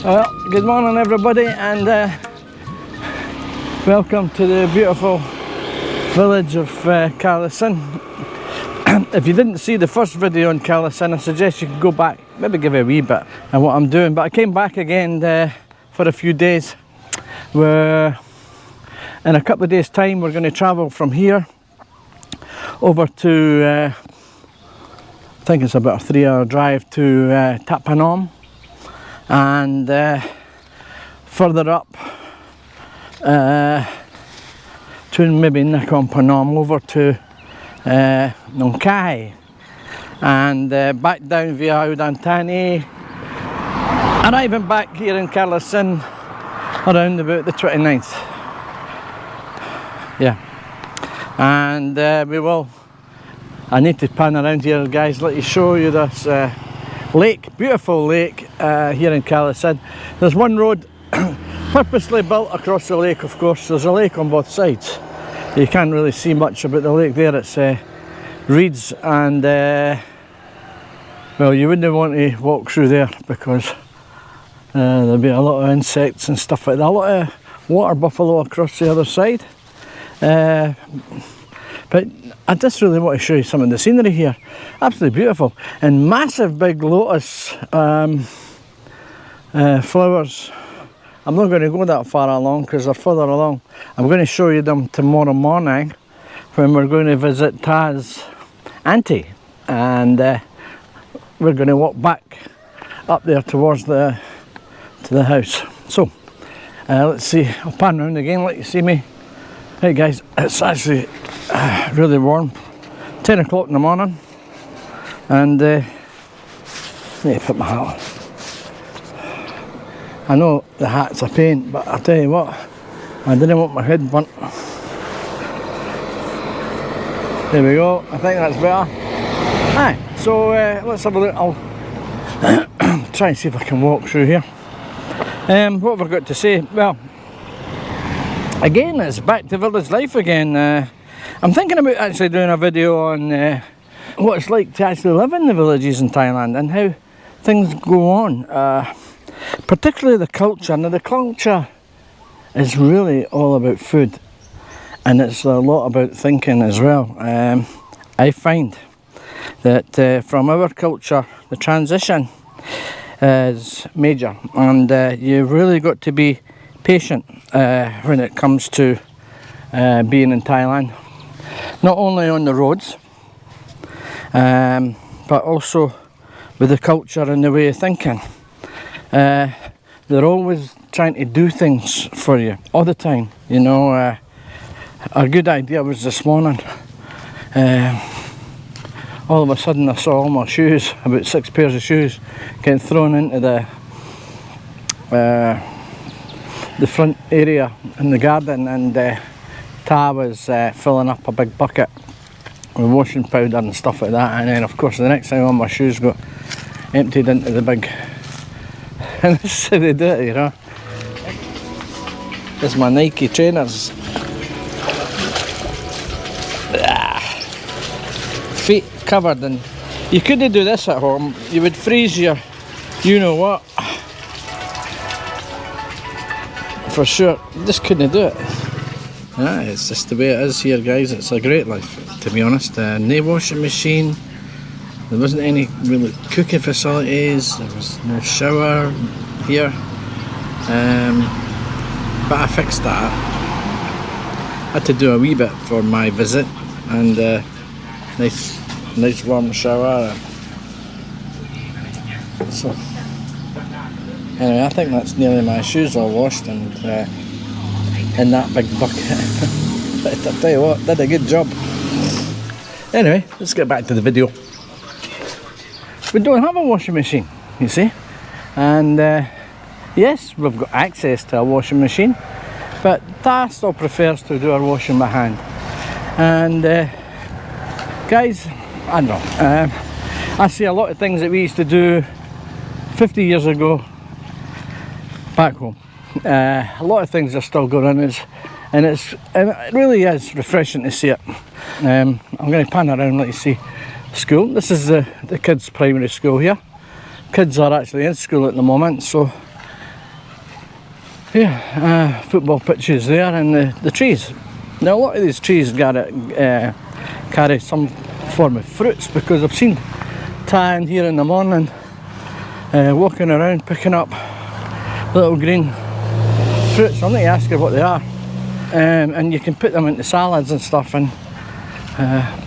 Well, good morning everybody, and welcome to the beautiful village of Kalasin. If you didn't see the first video on Kalasin, I suggest you can go back, maybe give it a wee bit of what I'm doing. But I came back again for a few days. In a couple of days time we're going to travel from here over to I think it's about a 3-hour drive to Tapanom, and further up to maybe Nakhon Panom over to Nongkai, and back down via Udantani, arriving back here in Kalasin around about the 29th. Yeah, and I need to pan around here, guys, let you show you this lake, beautiful lake here in Kalasin. There's one road purposely built across the lake, of course. There's a lake on both sides. You can't really see much about the lake there. It's reeds, and well, you wouldn't want to walk through there because there'll be a lot of insects and stuff like that. A lot of water buffalo across the other side. But I just really want to show you some of the scenery here. Absolutely beautiful. And massive big lotus flowers. I'm not going to go that far along because they're further along. I'm going to show you them tomorrow morning when we're going to visit Taz's auntie. And we're going to walk back up there towards the house. So let's see. I'll pan around again, let you see me. Hey guys, it's actually really warm. 10 o'clock in the morning, and I need to put my hat on. I know the hat's a pain, but I'll tell you what, I didn't want my head burnt. There we go, I think that's better. Aye, so let's have a look. I'll try and see if I can walk through here. What have I got to say? Well, again, it's back to village life again. I'm thinking about actually doing a video on what it's like to actually live in the villages in Thailand and how things go on, particularly the culture. Now, the culture is really all about food, and it's a lot about thinking as well. I find that from our culture, the transition is major, and you've really got to be patient when it comes to being in Thailand, not only on the roads but also with the culture and the way of thinking. They're always trying to do things for you all the time, you know. A good idea was this morning, all of a sudden I saw all my shoes, about 6 pairs of shoes, getting thrown into the front area in the garden, and Ta was filling up a big bucket with washing powder and stuff like that, and then of course the next thing all my shoes got emptied into the big and this is how they do it, you know. This is my Nike trainers. Feet covered, and you couldn't do this at home. You would freeze your you know what. For sure, just couldn't do it. Yeah, it's just the way it is here, guys. It's a great life, to be honest. No washing machine, there wasn't any really cooking facilities, there was no shower here, but I fixed that. I had to do a wee bit for my visit, and nice warm shower. So anyway, I think that's nearly my shoes all washed and in that big bucket. But I'll tell you what, did a good job. Anyway, let's get back to the video. We don't have a washing machine, you see. And yes, we've got access to a washing machine, but Ta still prefers to do our washing by hand. And guys, I don't know. I see a lot of things that we used to do 50 years ago back home. A lot of things are still going on, and it really is refreshing to see it. I'm going to pan around, let you see school. This is the kids' primary school here. Kids are actually in school at the moment, so yeah, football pitches there, and the trees. Now a lot of these trees carry some form of fruits, because I've seen Ty in here in the morning walking around picking up little green fruits. I'm not asking what they are, and you can put them into salads and stuff, and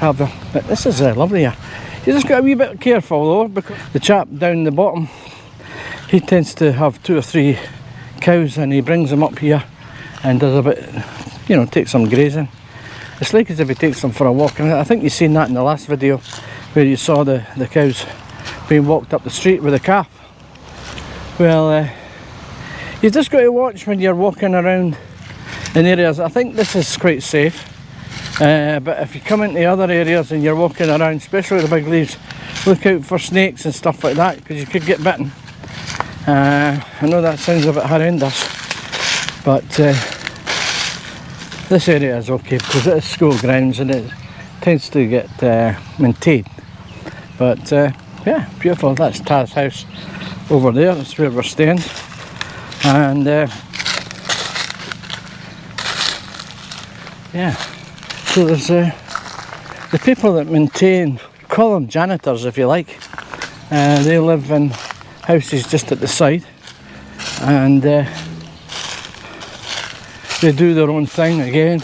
but this is lovely here. You just got to be a bit careful though, because the chap down the bottom, he tends to have 2 or 3 cows, and he brings them up here and does a bit, you know, takes some grazing. It's like as if he takes them for a walk, and I think you've seen that in the last video where you saw the cows being walked up the street with a calf. Well, you've just got to watch when you're walking around in areas. I think this is quite safe. But if you come into other areas and you're walking around, especially with the big leaves, look out for snakes and stuff like that, because you could get bitten. I know that sounds a bit horrendous, but this area is okay because it is school grounds and it tends to get maintained. But yeah, beautiful. That's Taz house over there. That's where we're staying. And yeah. So there's the people that maintain, call them janitors if you like. They live in houses just at the side, and they do their own thing again.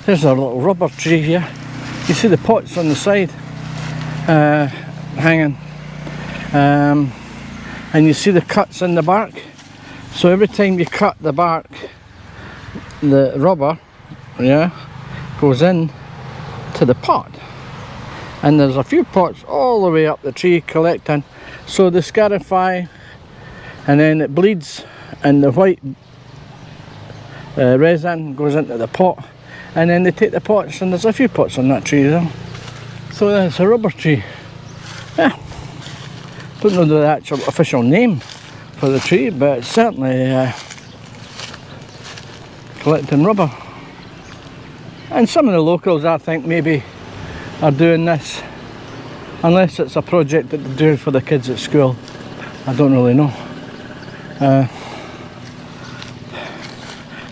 There's a little rubber tree here. You see the pots on the side hanging, and you see the cuts in the bark. So every time you cut the bark, the rubber, yeah, goes in to the pot, and there's a few pots all the way up the tree collecting. So they scarify, and then it bleeds, and the white resin goes into the pot, and then they take the pots, and there's a few pots on that tree there. So that's a rubber tree. Yeah, don't know the actual official name for the tree, but it's certainly collecting rubber. And some of the locals, I think, maybe are doing this, unless it's a project that they're doing for the kids at school. I don't really know.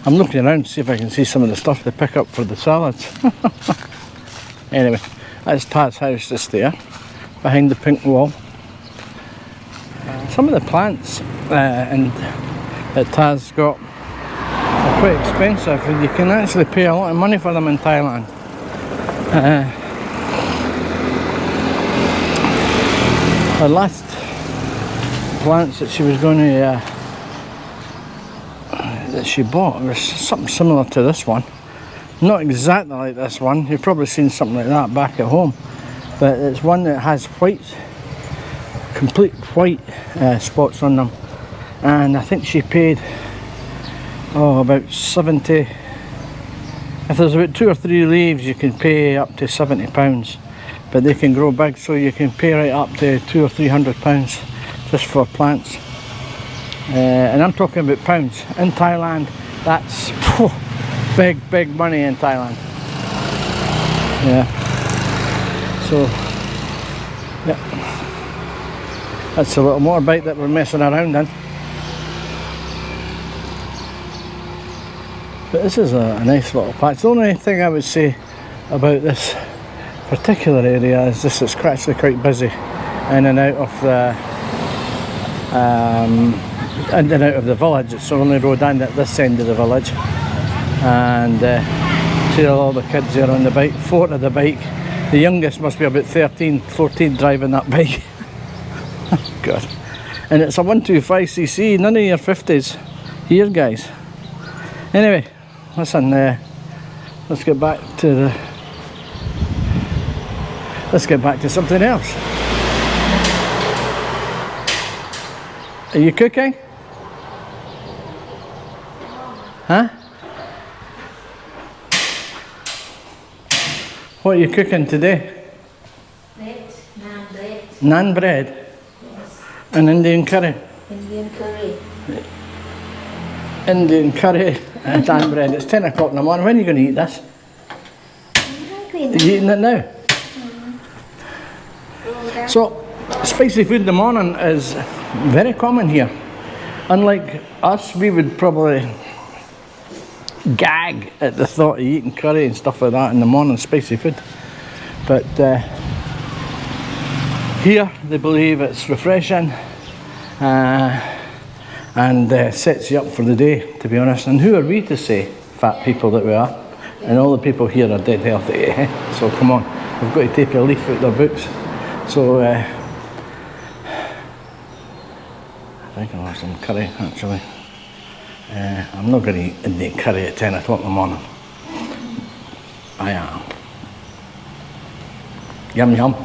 I'm looking around to see if I can see some of the stuff they pick up for the salads. Anyway, that's Taz's house just there, behind the pink wall. Some of the plants that Taz's got are quite expensive, and you can actually pay a lot of money for them in Thailand. Her last plants that she was going to that she bought was something similar to this one, not exactly like this one. You've probably seen something like that back at home, but it's one that has white, complete white spots on them, and I think she paid about 70. If there's about 2 or 3 leaves, you can pay up to £70, but they can grow big, so you can pay right up to £200 or £300 just for plants. And I'm talking about pounds. In Thailand, that's big money in Thailand. Yeah. So yeah, that's a little motorbike that we're messing around in. But this is a nice little patch. The only thing I would say about this particular area is this: it's actually quite busy in and out of the village. It's the only road in at this end of the village, and see all the kids there on the bike. 4 to the bike. The youngest must be about 13, 14 driving that bike. God. And it's a 125cc, none of your 50s here, guys. Anyway, listen, let's get back to something else. Are you cooking? Huh? What are you cooking today? Bread, naan bread. Naan bread? Yes. And Indian curry? Indian curry. Indian curry and naan bread. It's 10 o'clock in the morning. When are you going to eat this? Are you eating it now? So, spicy food in the morning is very common here. unlike us, we would probably gag at the thought of eating curry and stuff like that in the morning, spicy food. But here they believe it's refreshing and sets you up for the day, to be honest. And who are we to say, fat people that we are? And all the people here are dead healthy. So come on, we've got to take a leaf out of their books. So I think I'll have some curry actually. I'm not going to eat any curry at 10 o'clock in the morning. I am. Yum yum.